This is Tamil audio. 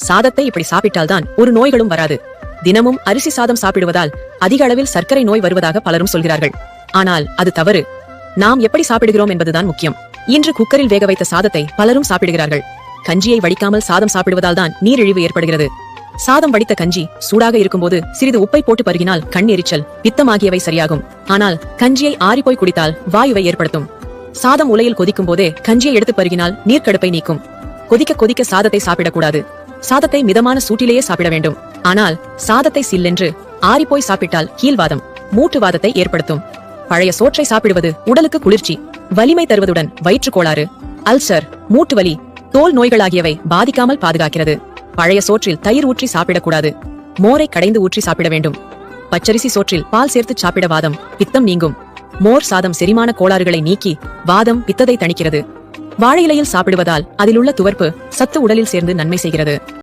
சாதத்தை இப்படி சாப்பிட்டால்தான் ஒரு நோய்களும் வராது. தினமும் அரிசி சாதம் சாப்பிடுவதால் அதிக அளவில் சர்க்கரை நோய் வருவதாக பலரும் சொல்கிறார்கள். ஆனால் அது தவறு. நாம் எப்படி சாப்பிடுகிறோம் என்பதுதான் முக்கியம். இன்று குக்கரில் வேக வைத்த சாதத்தை பலரும் சாப்பிடுகிறார்கள். கஞ்சியை வடிக்காமல் சாதம் சாப்பிடுவதால் தான் நீரிழிவு ஏற்படுகிறது. சாதம் வடித்த கஞ்சி சூடாக இருக்கும்போது சிறிது உப்பை போட்டு பருகினால் கண் எரிச்சல், பித்தம் ஆகியவை சரியாகும். ஆனால் கஞ்சியை ஆறிப்போய் குடித்தால் வாயுவை ஏற்படுத்தும். சாதம் உலையில் கொதிக்கும் போதே கஞ்சியை எடுத்து பருகினால் நீர்க்கடுப்பை நீக்கும். கொதிக்க கொதிக்க சாதத்தை சாப்பிடக்கூடாது. சாதத்தை மிதமான சூட்டிலேயே சாப்பிட வேண்டும். ஆனால் சாதத்தை சில்லென்று ஆறிப்போய் சாப்பிட்டால் கீழ்வாதம், மூட்டுவாதத்தை ஏற்படுத்தும். பழைய சோற்றை சாப்பிடுவது உடலுக்கு குளிர்ச்சி, வலிமை தருவதுடன் வயிற்றுக் கோளாறு, அல்சர், மூட்டு வலி, தோல் நோய்கள் ஆகியவை பாதிக்காமல் பாதுகாக்கிறது. பழைய சோற்றில் தயிர் ஊற்றி சாப்பிடக்கூடாது. மோரை கடைந்து ஊற்றி சாப்பிட வேண்டும். பச்சரிசி சோற்றில் பால் சேர்த்து சாப்பிட வாதம், பித்தம் நீங்கும். மோர் சாதம் செரிமான கோளாறுகளை நீக்கி வாதம், பித்தத்தை தணிக்கிறது. வாழை இலையில் சாப்பிடுவதால் அதிலுள்ள துவர்ப்பு சத்து உடலில் சேர்ந்து நன்மை செய்கிறது.